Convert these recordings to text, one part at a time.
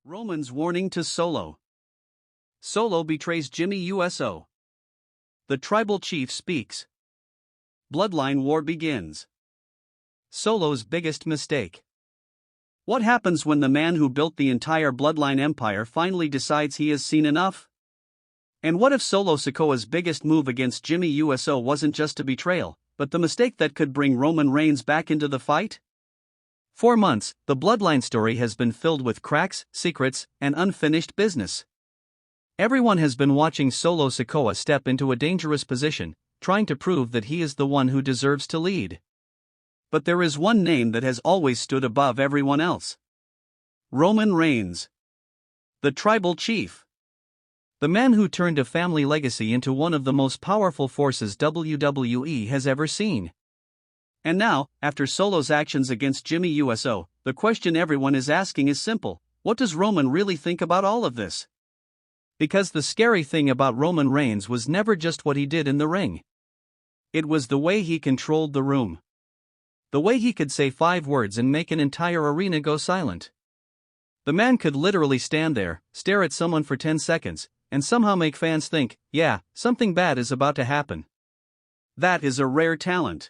Roman's warning to Solo. Solo betrays Jimmy Uso. The tribal chief speaks. Bloodline war begins. Solo's biggest mistake. What happens when the man who built the entire Bloodline empire finally decides he has seen enough? And what if Solo Sikoa's biggest move against Jimmy Uso wasn't just a betrayal, but the mistake that could bring Roman Reigns back into the fight? For months, the Bloodline story has been filled with cracks, secrets, and unfinished business. Everyone has been watching Solo Sikoa step into a dangerous position, trying to prove that he is the one who deserves to lead. But there is one name that has always stood above everyone else. Roman Reigns. The tribal chief. The man who turned a family legacy into one of the most powerful forces WWE has ever seen. And now, after Solo's actions against Jimmy Uso, the question everyone is asking is simple: what does Roman really think about all of this? Because the scary thing about Roman Reigns was never just what he did in the ring. It was the way he controlled the room. The way he could say 5 words and make an entire arena go silent. The man could literally stand there, stare at someone for 10 seconds, and somehow make fans think, yeah, something bad is about to happen. That is a rare talent.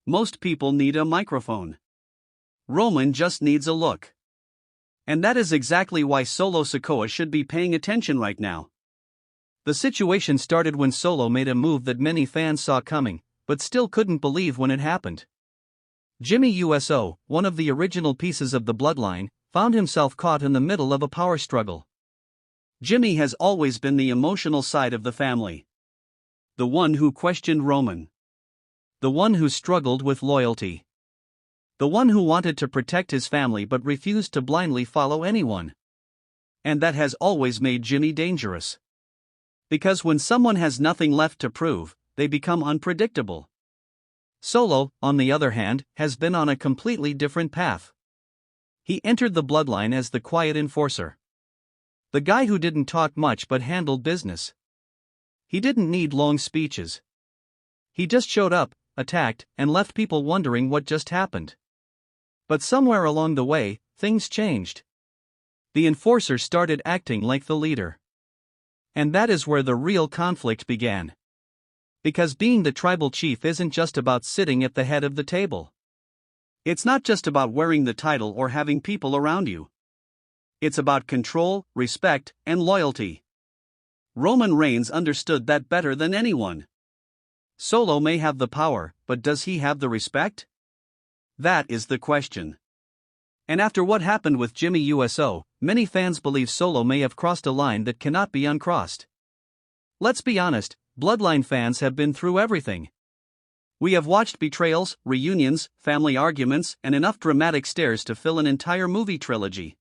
Most people need a microphone. Roman just needs a look. And that is exactly why Solo Sikoa should be paying attention right now. The situation started when Solo made a move that many fans saw coming, but still couldn't believe when it happened. Jimmy Uso, one of the original pieces of the Bloodline, found himself caught in the middle of a power struggle. Jimmy has always been the emotional side of the family. The one who questioned Roman. The one who struggled with loyalty. The one who wanted to protect his family but refused to blindly follow anyone. And that has always made Jimmy dangerous. Because when someone has nothing left to prove, they become unpredictable. Solo, on the other hand, has been on a completely different path. He entered the Bloodline as the quiet enforcer. The guy who didn't talk much but handled business. He didn't need long speeches. He just showed up, attacked, and left people wondering what just happened. But somewhere along the way, things changed. The enforcer started acting like the leader. And that is where the real conflict began. Because being the tribal chief isn't just about sitting at the head of the table. It's not just about wearing the title or having people around you. It's about control, respect, and loyalty. Roman Reigns understood that better than anyone. Solo may have the power, but does he have the respect? That is the question. And after what happened with Jimmy Uso, many fans believe Solo may have crossed a line that cannot be uncrossed. Let's be honest, Bloodline fans have been through everything. We have watched betrayals, reunions, family arguments, and enough dramatic stares to fill an entire movie trilogy.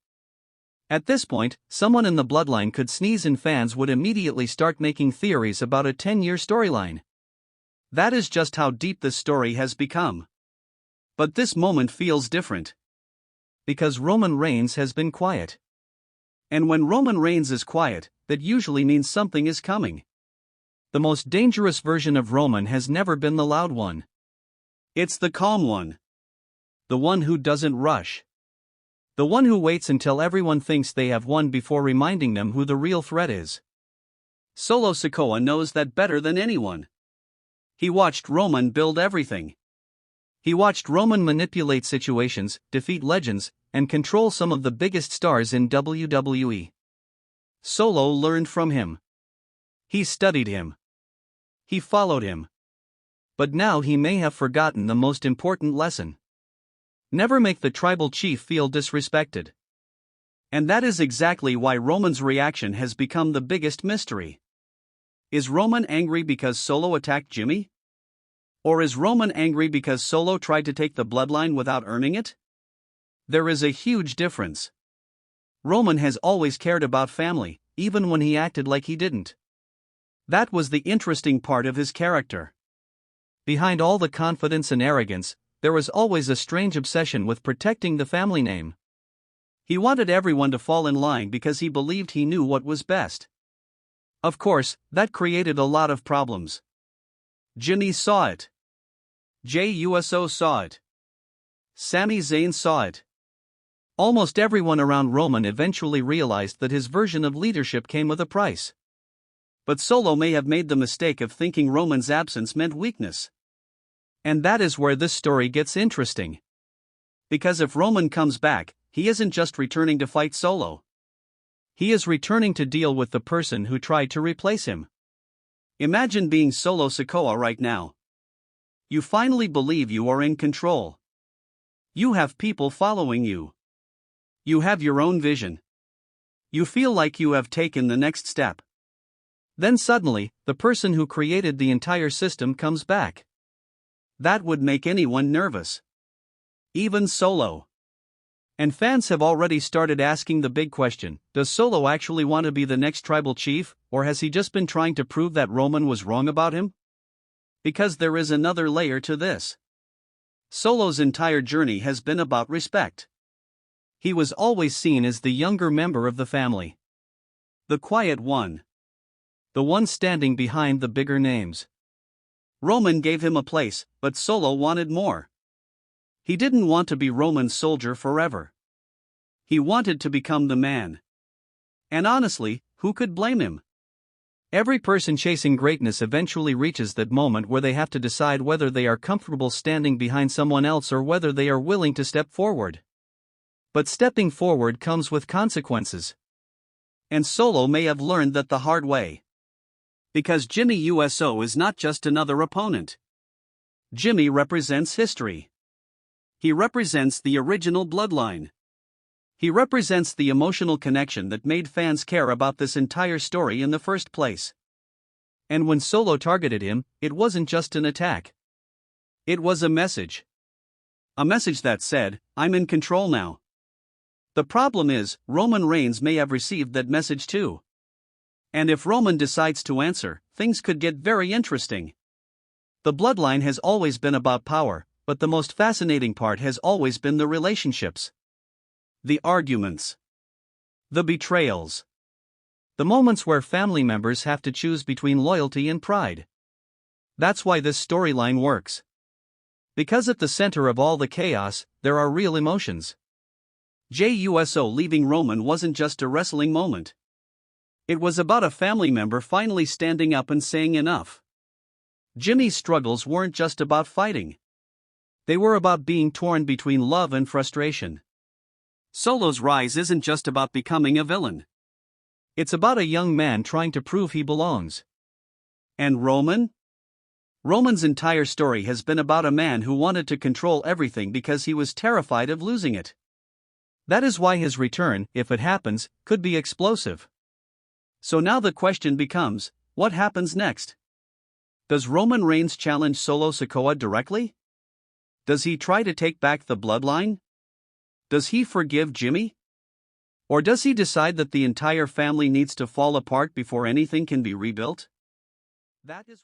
At this point, someone in the Bloodline could sneeze and fans would immediately start making theories about a 10-year storyline. That is just how deep this story has become. But this moment feels different. Because Roman Reigns has been quiet. And when Roman Reigns is quiet, that usually means something is coming. The most dangerous version of Roman has never been the loud one. It's the calm one. The one who doesn't rush. The one who waits until everyone thinks they have won before reminding them who the real threat is. Solo Sikoa knows that better than anyone. He watched Roman build everything. He watched Roman manipulate situations, defeat legends, and control some of the biggest stars in WWE. Solo learned from him. He studied him. He followed him. But now he may have forgotten the most important lesson. Never make the tribal chief feel disrespected. And that is exactly why Roman's reaction has become the biggest mystery. Is Roman angry because Solo attacked Jimmy? Or is Roman angry because Solo tried to take the Bloodline without earning it? There is a huge difference. Roman has always cared about family, even when he acted like he didn't. That was the interesting part of his character. Behind all the confidence and arrogance, there was always a strange obsession with protecting the family name. He wanted everyone to fall in line because he believed he knew what was best. Of course, that created a lot of problems. Jimmy saw it. Jey Uso saw it. Sami Zayn saw it. Almost everyone around Roman eventually realized that his version of leadership came with a price. But Solo may have made the mistake of thinking Roman's absence meant weakness. And that is where this story gets interesting. Because if Roman comes back, he isn't just returning to fight Solo. He is returning to deal with the person who tried to replace him. Imagine being Solo Sikoa right now. You finally believe you are in control. You have people following you. You have your own vision. You feel like you have taken the next step. Then suddenly, the person who created the entire system comes back. That would make anyone nervous. Even Solo. And fans have already started asking the big question, does Solo actually want to be the next tribal chief, or has he just been trying to prove that Roman was wrong about him? Because there is another layer to this. Solo's entire journey has been about respect. He was always seen as the younger member of the family. The quiet one. The one standing behind the bigger names. Roman gave him a place, but Solo wanted more. He didn't want to be Roman's soldier forever. He wanted to become the man. And honestly, who could blame him? Every person chasing greatness eventually reaches that moment where they have to decide whether they are comfortable standing behind someone else or whether they are willing to step forward. But stepping forward comes with consequences. And Solo may have learned that the hard way. Because Jimmy Uso is not just another opponent. Jimmy represents history. He represents the original Bloodline. He represents the emotional connection that made fans care about this entire story in the first place. And when Solo targeted him, it wasn't just an attack. It was a message. A message that said, I'm in control now. The problem is, Roman Reigns may have received that message too. And if Roman decides to answer, things could get very interesting. The Bloodline has always been about power, but the most fascinating part has always been the relationships. The arguments. The betrayals. The moments where family members have to choose between loyalty and pride. That's why this storyline works. Because at the center of all the chaos, there are real emotions. Jey Uso leaving Roman wasn't just a wrestling moment. It was about a family member finally standing up and saying enough. Jimmy's struggles weren't just about fighting. They were about being torn between love and frustration. Solo's rise isn't just about becoming a villain. It's about a young man trying to prove he belongs. And Roman? Roman's entire story has been about a man who wanted to control everything because he was terrified of losing it. That is why his return, if it happens, could be explosive. So now the question becomes, what happens next? Does Roman Reigns challenge Solo Sikoa directly? Does he try to take back the Bloodline? Does he forgive Jimmy? Or does he decide that the entire family needs to fall apart before anything can be rebuilt? That is